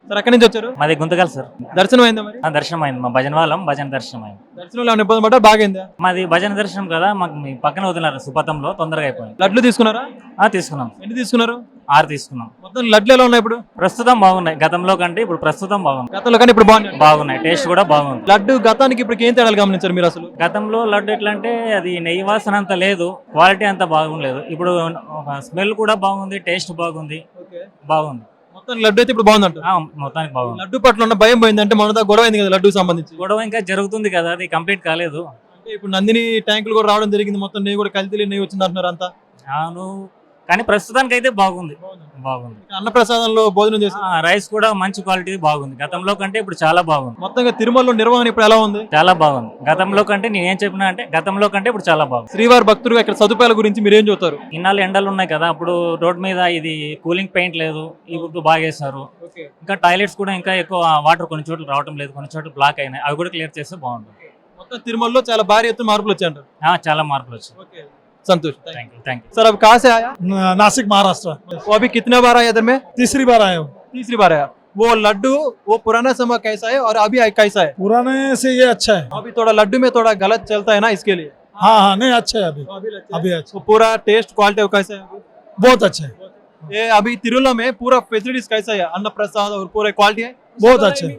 Sir ఎక్కడి నుంచి వచ్చారు? మాది గుంతకల్ సార్. దర్శనం అయిందా మరి? దర్శనం అయింది, మా భజన వాళ్ళం, భజన దర్శనం అయింది. దర్శనంలో ఏమైనా ఇబ్బంది పడ్డా బాగైందా? మాది భజన దర్శనం కదా, మాకు మీ పక్కన వదిలినారు సుపథంలో, తొందరగా అయిపోయింది. లడ్లు తీసుకున్నారా? తీసుకున్నాం. ఎన్ని తీసుకున్నారు? 6 తీసుకున్నాం. మొత్తం లడ్లు ఎలా ఉన్నాయి ఇప్పుడు? ప్రస్తుతం బాగున్నాయి, గతంలో కంటే ఇప్పుడు ప్రస్తుతం బాగుంది. గతంలో కానీ ఇప్పుడు బాగున్నాయి, టేస్ట్ కూడా బాగుంది. లడ్డు గతానికి ఇప్పుడు ఏం తేడాలు గమనించారు మీరు అసలు? గతంలో లడ్డు ఎట్లా అంటే అది నెయ్యి వాసన అంత లేదు, క్వాలిటీ అంత బాగుండలేదు. ఇప్పుడు స్మెల్ కూడా బాగుంది, టేస్ట్ బాగుంది, బాగుంది. మొత్తం లడ్డు అయితే ఇప్పుడు బాగుందంట. మొత్తానికి బాగుంది. లడ్డు పట్ల ఉన్న భయం పోయిందంటే మన గొడవ అయింది కదా లడ్డు సంబంధించి. గొడవ ఇంకా జరుగుతుంది కదా, అది కంప్లీట్ కాలేదు. అంటే ఇప్పుడు నందిని ట్యాంకులు కూడా రావడం జరిగింది, మొత్తం నెయ్యి కూడా కల్తీ నెయ్యి వచ్చింది అంటున్నారు అంతా. అవును, కానీ ప్రస్తుతానికి అయితే బాగుంది. అన్నప్రసాదంలో భోజనం చేసి రైస్ కూడా మంచి క్వాలిటీ బాగుంది, గతంలో కంటే ఇప్పుడు చాలా బాగుంది. మొత్తంగా తిరుమలలో నిర్వహణ ఇప్పుడు ఎలా ఉంది? చాలా బాగుంది. గతంలో కంటే నేనేం చెప్పినా అంటే గతంలో కంటే ఇప్పుడు చాలా బాగుంది. శ్రీవారి భక్తులుగా ఇక్కడ సదుపాయాల గురించి మీరు ఏం చెప్తారు? ఇన్నాళ్ళు ఎండలు ఉన్నాయి కదా, అప్పుడు రోడ్ మీద ఇది కూలింగ్ పెయింట్ లేదు, ఇప్పుడు బాగా వేస్తారు. ఇంకా టాయిలెట్స్ కూడా ఇంకా ఎక్కువ వాటర్ కొన్ని చోట్ల రావడం లేదు, కొన్ని చోట్ల బ్లాక్ అయినాయి, అవి కూడా క్లియర్ చేస్తే బాగుంటుంది. మొత్తం తిరుమలలో చాలా భారీ ఎత్తున మార్పులు వచ్చాయంటారు. చాలా మార్పులు వచ్చాయి. संतोष, थैंक यू। सर अब कहाँ से आया? नासिक महाराष्ट्र। वो अभी कितने बार आया इधर में? तीसरी बार आया हूँ। तीसरी बार आया। वो लड्डू वो पुराना समय कैसा है और अभी कैसा है? पुराने से ये अच्छा है। अभी थोड़ा लड्डू में थोड़ा गलत चलता है ना, इसके लिए। हाँ हाँ, नहीं अच्छा है अभी। अभी अच्छा। तो पूरा टेस्ट क्वालिटी कैसा है? बहुत अच्छा है। ये अभी तिरुला में पूरा फैसिलिटीज कैसा है? अन्न प्रसाद और पूरा क्वालिटी है? बहुत अच्छा है।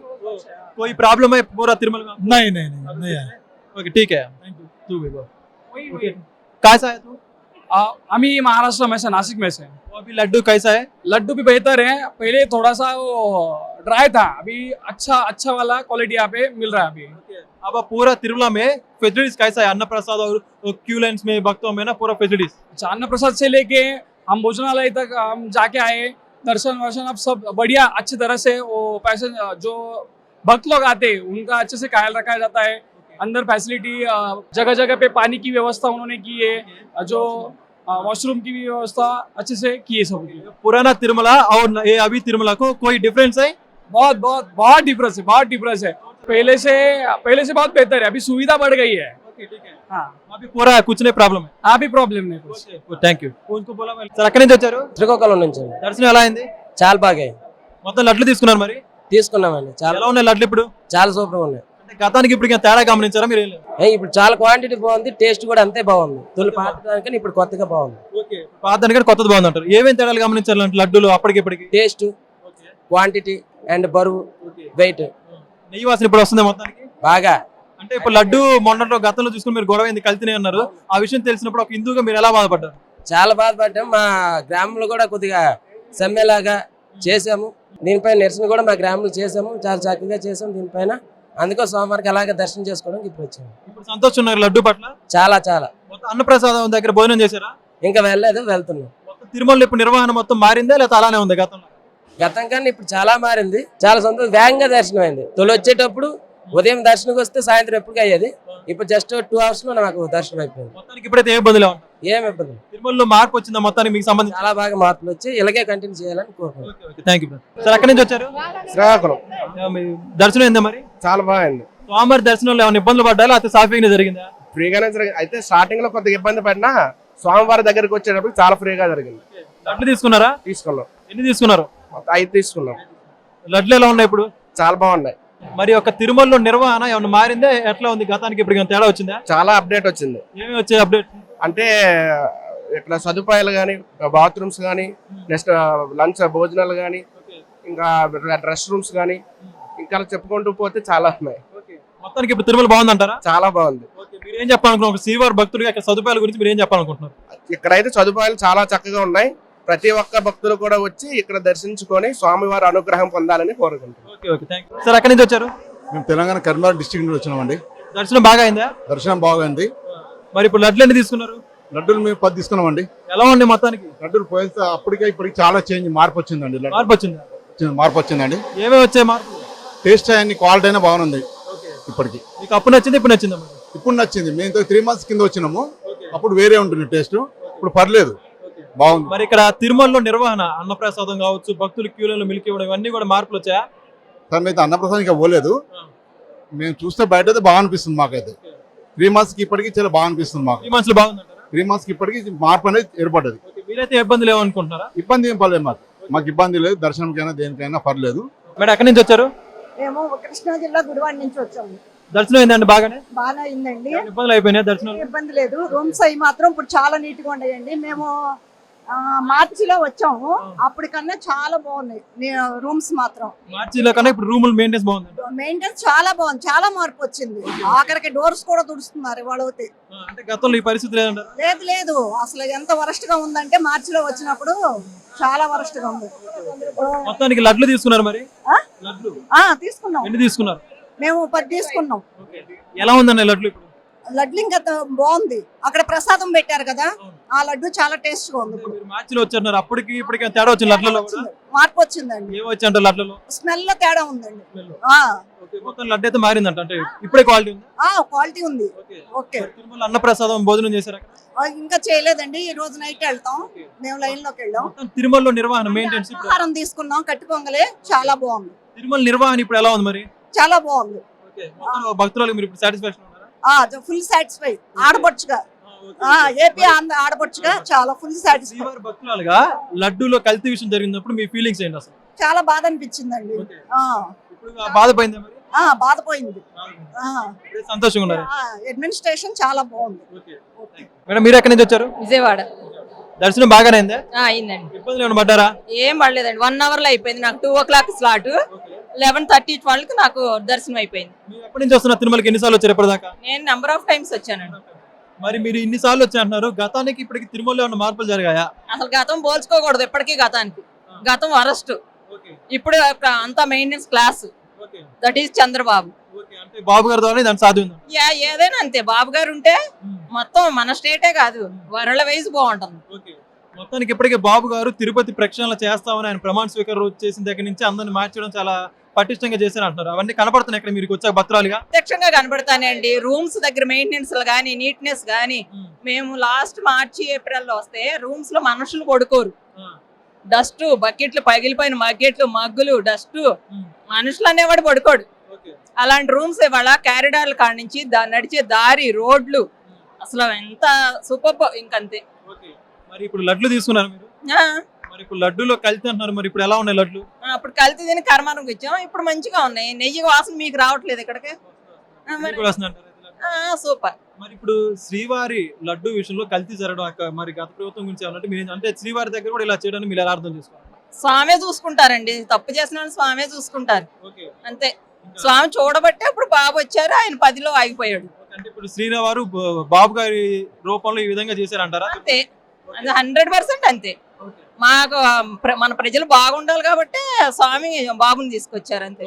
कोई प्रॉब्लम है पूरा तिरुमल में? नहीं नहीं नहीं नहीं है। ओके ठीक है, तू भी बोल। कैसा है तू? अभी महाराष्ट्र में से, नासिक में से। अभी लड्डू कैसा है? लड्डू भी बेहतर है, पहले थोड़ा सा वो ड्राई था, अभी अच्छा वाला क्वालिटी यहाँ पे मिल रहा है अभी। अब पूरा तिरुमला में फैसिलिटीज कैसा है? अन्न प्रसाद और क्यू लाइन्स में भक्तों में ना पूरा फैसिलिटीज। अच्छा, अन्न प्रसाद से लेके हम भोजनालय तक हम जाके आए, दर्शन वर्शन अब सब बढ़िया अच्छी तरह से, वो पैसे जो भक्त लोग आते हैं उनका अच्छे से ख्याल रखा जाता है। अंदर फैसिलिटी जगह जगह पे पानी की व्यवस्था उन्होंने की है, जो वॉशरूम की भी व्यवस्था अच्छे से की है सब। पुराना तिरुमला और ये अभी तिरुमला को कोई डिफरेंस है? बहुत डिफरेंस है, बहुत डिफरेंस है। पहले से बहुत बेहतर है, अभी सुविधा बढ़ गई है। हाँ, अभी पूरा कुछ नहीं प्रॉब्लम है? अभी प्रॉब्लम नहीं कुछ। Thank you. సార్ ఎక్కడి నుంచి వచ్చారు? శ్రీకాకుళం నుంచి। దర్శనం ఎలా అయింది? చాలా బాగా మొత్తం లడ్లు తీసుకున్నారు మరి? తీసుకున్నామండి, చాలా ఎలా ఉన్నాయి లడ్లు ఇప్పుడు? చాలా సూపర్ ఉన్నాయి। అంటే గతానికి ఇప్పుడు తేడా గమనించారా మీరు? ఇప్పుడు చాలా క్వాంటిటీ బాగుంది, టేస్ట్ కూడా అంతే బాగుంది, తొలి పాతదానికన్నా ఇప్పుడు కొత్తగా బాగుంది। పాతదానికన్నా కొత్తది బాగుంది అంటారు. ఏమేం తేడాలు గమనించారు లడ్డూలు అప్పటికి ఇప్పటికి? టేస్ట్, క్వాంటిటీ అండ్ బరువు, వెయిట్। నెయ్యి వాసన ఇప్పుడు వస్తుంది మొత్తానికి బాగా। అంటే ఇప్పుడు లడ్డు మొన్నట్లో గతంలో చూసుకుని మీరు గొడవ అయింది, కల్తీనే అన్నారు, ఆ విషయం తెలిసినప్పుడు ఒక హిందూగా మీరు ఎలా బాధపడ్డారు? చాలా బాధపడ్డాం, మా గ్రామంలో కూడా కొద్దిగా సమ్మెలాగా చేసాము, దీనిపైన నిరసన కూడా మా గ్రామంలో చేసాము, చాలా చక్కగా చేసాము దీనిపైన। అందుకో సోమవారికి అలాగే దర్శనం చేసుకోవడానికి ఇప్పుడు వచ్చాము। ఇప్పుడు సంతోషం ఉన్నారు లడ్డు పట్ల? చాలా చాలా। అన్నప్రసాదం దగ్గర భోజనం చేశారా? ఇంకా వెళ్ళలేదు, వెళ్తున్నాం। తిరుమలలో ఇప్పుడు నిర్వహణ మొత్తం మారిందా లేదా అలానే ఉంది గతంలో? గతం కన్నా ఇప్పుడు చాలా మారింది, చాలా సంతోషం, వేగంగా దర్శనం అయింది। తొలి వచ్చేటప్పుడు ఉదయం దర్శనకు వస్తే సాయంత్రం ఎప్పటికీ అయ్యేది, ఇప్పుడు జస్ట్ 2 hours లో నాకు దర్శనం అయిపోయింది। మొత్తానికి ఇప్పుడైతే ఏ ఇబ్బందులు? ఏం ఇబ్బంది? తిరుమలలో మార్పు వచ్చిందా మొత్తానికి మీకు సంబంధించి? చాలా బాగా మార్పులు వచ్చి ఇలాగే కంటిన్యూ చేయాలని కోరుకుంటున్నాను। Thank you sir. ఎక్కడి నుంచి వచ్చారు? శ్రీకాకుళం। దర్శనం ఏందా మరి? చాలా బాగుంది। స్వామివారి దర్శనంలో ఏమైనా ఇబ్బందులు పడ్డా లేకపోతే సాఫీగా జరిగిందా? ఫ్రీగానే జరిగింది, అయితే స్టార్టింగ్ లో కొద్దిగా ఇబ్బంది పడినా స్వామివారి దగ్గరికి వచ్చేటప్పుడు చాలా ఫ్రీగా జరిగింది। లడ్లు తీసుకున్నారా? తీసుకున్నాం। ఎన్ని తీసుకున్నారు? 5 తీసుకున్నాం। లడ్లు ఎలా ఉన్నాయి ఇప్పుడు? చాలా బాగున్నాయి। మరి ఒక తిరుమలలో నిర్వహణ ఏమైనా మారిందా, ఎట్లా ఉంది గతానికి ఇప్పుడు తేడా వచ్చిందా? చాలా అప్డేట్ వచ్చింది। ఏమి వచ్చాయి అప్డేట్? అంటే ఇక్కడ సదుపాయాలు కానీ, బాత్రూమ్స్ కానీ, నెక్స్ట్ లంచ్ భోజనాలు కానీ, ఇంకా రెస్ట్ రూమ్స్ కానీ, ఇంకా చెప్పుకుంటూ పోతే చాలా ఉన్నాయి। మొత్తానికి ఇప్పుడు తిరుమల బాగుందంటారా? చాలా బాగుంది। మీరు ఏం చెప్పాలనుకుంటున్నారు ఒక శ్రీవారి భక్తుడిగా ఇక్కడ సదుపాయాల గురించి మీరు ఏం చెప్పాలనుకుంటున్నారు? ఇక్కడైతే సదుపాయాలు చాలా చక్కగా ఉన్నాయి, ప్రతి ఒక్క భక్తులు కూడా వచ్చి ఇక్కడ దర్శించుకొని స్వామివారి అనుగ్రహం పొందాలని కోరుకుంటున్నాం। సార్ ఎక్కడి నుంచి వచ్చారు? మేము తెలంగాణ కరీంనగర్ డిస్ట్రిక్ట్ నుంచి వచ్చినామండి। దర్శనం బాగా అయిందా? దర్శనం బాగుంది। మరి ఇప్పుడు లడ్లు ఎన్ని తీసుకున్నారు? లడ్డూలు మేము 10 తీసుకున్నామండి। ఎలా ఉంది మొత్తానికి? లడ్డూలు పోయితే అప్పటికే ఇప్పటికి చాలా చేంజ్, మార్పు వచ్చిందండి। మార్పు వచ్చిందండి। ఏమేమి వచ్చాయి మార్పు? టేస్ట్ అయ్యి క్వాలిటీ అయినా బాగుంది ఇప్పటికి। మీకు అప్పుడు నచ్చింది ఇప్పుడు నచ్చిందా? ఇప్పుడు నచ్చింది। మేము 3 months కింద వచ్చినాము, అప్పుడు వేరే ఉంటుంది టేస్ట్, ఇప్పుడు పర్లేదు, బాగుంది। మరి ఇక్కడ తిరుమలలో నిర్వహణ, అన్నప్రసాదం కావచ్చు, భక్తులు క్యూలలో మిల్క్ ఇవ్వడం, ఇవన్నీ కూడా మార్పులు వచ్చాయా? సార్ మేము అన్నప్రసాదం ఇంకా పోలేదు, మేము చూస్తే బయట అయితే బాగా అనిపిస్తుంది మాకైతే। 3 months కి ఇప్పటికి చాలా బాగా అనిపిస్తుంది మాకు। 3 months లో బాగుందంటారా? 3 months కి ఇప్పటికి మార్పు అనేది ఏర్పడ్డది। మీరైతే ఇబ్బంది లేవనుకుంటున్నారా? ఇబ్బంది ఏం పర్లేదు మాకు ఇబ్బంది లేదు, దర్శనంకైనా దేనికైనా పర్లేదు, మేడం ఎక్కడి నుంచి వచ్చారు? మేము కృష్ణా జిల్లా గుడివాడ నుంచి వచ్చాము. దర్శనం అయిందండి బాగానే? బాగా అయిందండి, ఏమైనా ఇబ్బందులు అయిపోయినాయి దర్శనం? ఇబ్బంది లేదు. రూమ్స్ అవి మాత్రం ఇప్పుడు చాలా నీట్ గా ఉన్నాయండి. మేము మార్చిలో వచ్చాము, అప్పటికన్నా చాలా బాగున్నాయి రూమ్స్ మాత్రం. మార్చిలో కన్నా ఇప్పుడు రూములు మెయింటెన్స్ బాగుంది. మెయింటెనెన్స్ చాలా బాగుంది, చాలా మార్పు వచ్చింది. ఆఖరికి డోర్స్ కూడా తుడుస్తున్నారు ఇవాళ అయితే. అంటే గతంలో ఈ పరిస్థితి లేదంటారు? లేదు లేదు, అసలు ఎంత వరస్ట్ గా ఉందంటే మార్చిలో వచ్చినప్పుడు చాలా వరస్ట్ గా ఉంది. మొత్తానికి లడ్లు తీసుకున్నారు మరి? లడ్లు తీసుకున్నాం. ఎన్ని తీసుకున్నారు? మేము 10 తీసుకున్నాం. ఎలా ఉందండి లడ్లు ఇప్పుడు? లడ్లు ఇంకా బాగుంది. అక్కడ ప్రసాదం పెట్టారు కదా, ఆ లడ్డు చాలా టేస్ట్ గా ఉంది. ఇప్పుడు మీరు మార్చిలో వచ్చారు, అప్పటికి ఇప్పటికి తేడా వచ్చింది లడ్లలో కూడా? మార్పు వచ్చిందండి. ఏం వచ్చి అంటే లడ్లలో స్మెల్ లో తేడా ఉందండి. మొత్తం లడ్డు అయితే మారిందంట, అంటే ఇప్పుడే క్వాలిటీ ఉంది. క్వాలిటీ ఉంది. ఓకే. తిరుమల అన్నప్రసాదం భోజనం చేశారు? ఇంకా చేయలేదండి, ఈ రోజు నైట్ వెళ్తాం. మేము లైన్ లోకి వెళ్ళాం. తిరుమలలో నిర్వహణ మెయింటెనెన్స్ ఆహారం తీసుకున్నాం, కట్టు పొంగలే చాలా బాగుంది. తిరుమల నిర్వహణ ఇప్పుడు ఎలా ఉంది మరి? చాలా బాగుంది. భక్తులకు మీరు ఇప్పుడు సాటిస్ఫాక్షన్ ఉన్నారా? Full satisfy. ఆడపడుచుగా ఏపీ ఆడపడుచుగా చాలా ఫుల్ సాటిస్ఫై. శ్రీవారి భక్తురాలుగా లడ్డూలో కల్తీ విషయం జరిగినప్పుడు మీ ఫీలింగ్స్ ఏంటి అసలు? చాలా బాధ అనిపించిందండి. ఇప్పుడు బాధపోయిందా మరి? బాధపోయింది. ఇప్పుడే సంతోషంగా ఉన్నారు? అడ్మినిస్ట్రేషన్ చాలా బాగుంది. మేడం మీరు ఎక్కడి నుంచి వచ్చారు? విజయవాడ. దర్శనం బాగానే అయిందా? అయిందండి. ఇబ్బందులు ఏమైనా పడ్డారా? ఏం పడలేదండి, 1 అవర్ లో అయిపోయింది. నాకు 2 o'clock స్లాట్, 11:30 12కి నాకు దర్శనం అయిపోయింది. మీరు ఎప్పటి నుంచి వస్తున్నారు తిరుమలకి? ఎన్నిసార్లు వచ్చారు ఇప్పటిదాకా? నేను నెంబర్ ఆఫ్ టైమ్స్ వచ్చానండి. మరి మీరు ఇన్ని సార్లు వచ్చారంటున్నారు, గతానికి ఇప్పటికి తిరుమలలో ఏమైనా మార్పులు జరిగాయా? అసలు గతం పోల్చుకోకూడదు ఎప్పటికీ గతానికి. గతం వరస్ట్, ఇప్పుడు అంతా maintenance class. That is Chandrababu. అంటే బాబు గారి ద్వారా దాని సాధ్యం? ఏదైనా అంతే, బాబు గారు ఉంటే మొత్తం మన స్టేటే కాదు వరల్డ్ వైజ్ బాగుంటుంది. మొత్తానికి ఇప్పటికే బాబు గారు తిరుపతి ప్రక్షాళన చేస్తామని ఆయన ప్రమాణ స్వీకారం చేసిన దగ్గర నుంచి అందరిని మార్చడం చాలా పటిష్టంగా చేశారు అంటున్నారు. అవన్నీ కనపడుతున్నాయి ఇక్కడ మీరు వచ్చాక భక్తురాలుగా? ప్రత్యక్షంగా కనబడతానండి. రూమ్స్ దగ్గర మెయింటెనెన్స్ గానీ నీట్నెస్ గానీ. మేము లాస్ట్ మార్చి ఏప్రిల్ లో వస్తే రూమ్స్ లో మనుషులు పడుకోరు. డస్ట్, బకెట్లు, పగిలిపోయిన బకెట్లు, మగ్గులు, డస్ట్, మనుషులు అనేవాడు పడుకోడు. అలాంటి రూమ్స్ ఇవాళ క్యారిడార్ల కాడ నుంచి నడిచే దారి, రోడ్లు అసలు ఎంత సూపర్. ఇంకంతే. మరి ఇప్పుడు లడ్లు తీసుకున్నారు మీరు? మరి ఇప్పుడు లడ్డూలో కల్తీ అంటున్నారు, మరి ఇప్పుడు ఎలా ఉన్నాయి లడ్లు? అప్పుడు కల్తీ తిని కర్మానికి వచ్చాం, ఇప్పుడు మంచిగా ఉన్నాయి. నెయ్యి వాసన మీకు రావట్లేదు ఇక్కడికి? సూపర్. మరి ఇప్పుడు శ్రీవారి లడ్డు విషయంలో కల్తీ జరగడం మరి గత ప్రభుత్వం గురించి ఏమన్నట్టు మీరు అంటే శ్రీవారి దగ్గర కూడా ఇలా చేయడానికి మీరు ఎలా అర్థం చేసుకోవాలి? స్వామే చూసుకుంటారండి, తప్పు చేసిన వాళ్ళు స్వామే చూసుకుంటారు అంతే. స్వామి చూడబట్టే ఇప్పుడు బాబు వచ్చారు, ఆయన 10లో ఆగిపోయాడు. అంటే ఇప్పుడు శ్రీవారు బాబు గారి రూపంలో ఈ విధంగా చేశారంటారా? అంతే, 100% అంతే. మాకు మన ప్రజలు బాగుండాలి కాబట్టి స్వామి బాబుని తీసుకొచ్చారు అంతే.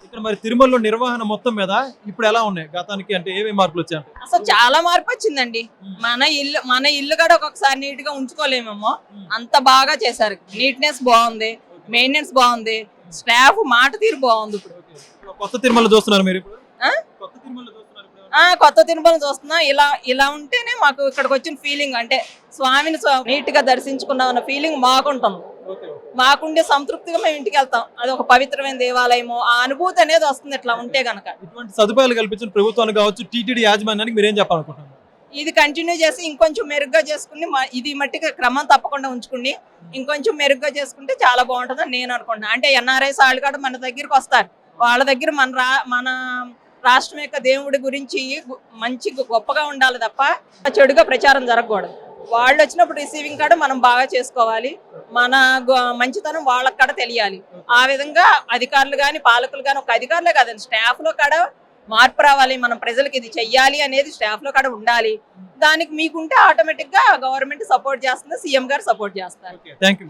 ఇక్కడ మరి తిరుమలలో నిర్వహణ మొత్తం మీద ఇప్పుడు ఎలా ఉన్నాయి గతానికి, అంటే ఏమేమి మార్పులు వచ్చాయి? అసలు చాలా మార్పు వచ్చిందండి. మన ఇల్లు కూడా ఒక్కొక్కసారి నీట్ గా ఉంచుకోలేమేమో, అంత బాగా చేశారు. నీట్నెస్ బాగుంది, మెయింటెనెన్స్ బాగుంది, స్టాఫ్ మాట తీరు బాగుంది. ఇప్పుడు కొత్త తిరుమల చూస్తున్నారు మీరు? ఇప్పుడు కొత్త తిరుమల చూస్తున్నా. ఇలా ఉంటేనే మాకు ఇక్కడికి వచ్చిన ఫీలింగ్, అంటే స్వామిని నీట్ గా దర్శించుకున్నాం అన్న ఫీలింగ్ మాకుంటాం. మాకుండే సంతృప్తిగా మేము ఇంటికి వెళ్తాం. అది ఒక పవిత్రమైన దేవాలయము, ఆ అనుభూతి అనేది వస్తుంది ఇట్లా ఉంటే గనక. ఇటువంటి సదుపాయాలు కల్పించిన ప్రభుత్వానికి కావచ్చు, టీటీడీ యాజమాన్యానికి మీరేం చెప్పాలనుకుంటున్నారు? ఇది కంటిన్యూ చేసి ఇంకొంచెం మెరుగ్గా చేసుకుని, ఇది మట్టిగా క్రమం తప్పకుండా ఉంచుకుని ఇంకొంచెం మెరుగ్గా చేసుకుంటే చాలా బాగుంటుందని నేను అనుకుంటున్నాను. అంటే ఎన్ఆర్ఐస్ వాళ్ళు కూడా మన దగ్గరికి వస్తారు, వాళ్ళ దగ్గర మన రాష్ట్రం యొక్క దేవుడి గురించి మంచి గొప్పగా ఉండాలి తప్ప చెడుగా ప్రచారం జరగకూడదు. వాళ్ళు వచ్చినప్పుడు రిసీవింగ్ కాడ మనం బాగా చేసుకోవాలి, మన మంచితనం వాళ్ళకి కాడ తెలియాలి. ఆ విధంగా అధికారులు కానీ పాలకులు కానీ, ఒక అధికారులే కాదండి, స్టాఫ్ లో కాడ మార్పు రావాలి. మనం ప్రజలకు ఇది చెయ్యాలి అనేది స్టాఫ్ లో కాడ ఉండాలి. దానికి మీకుంటే ఆటోమేటిక్ గా గవర్నమెంట్ సపోర్ట్ చేస్తుంది, సీఎం గారు సపోర్ట్ చేస్తారు. థాంక్యూ.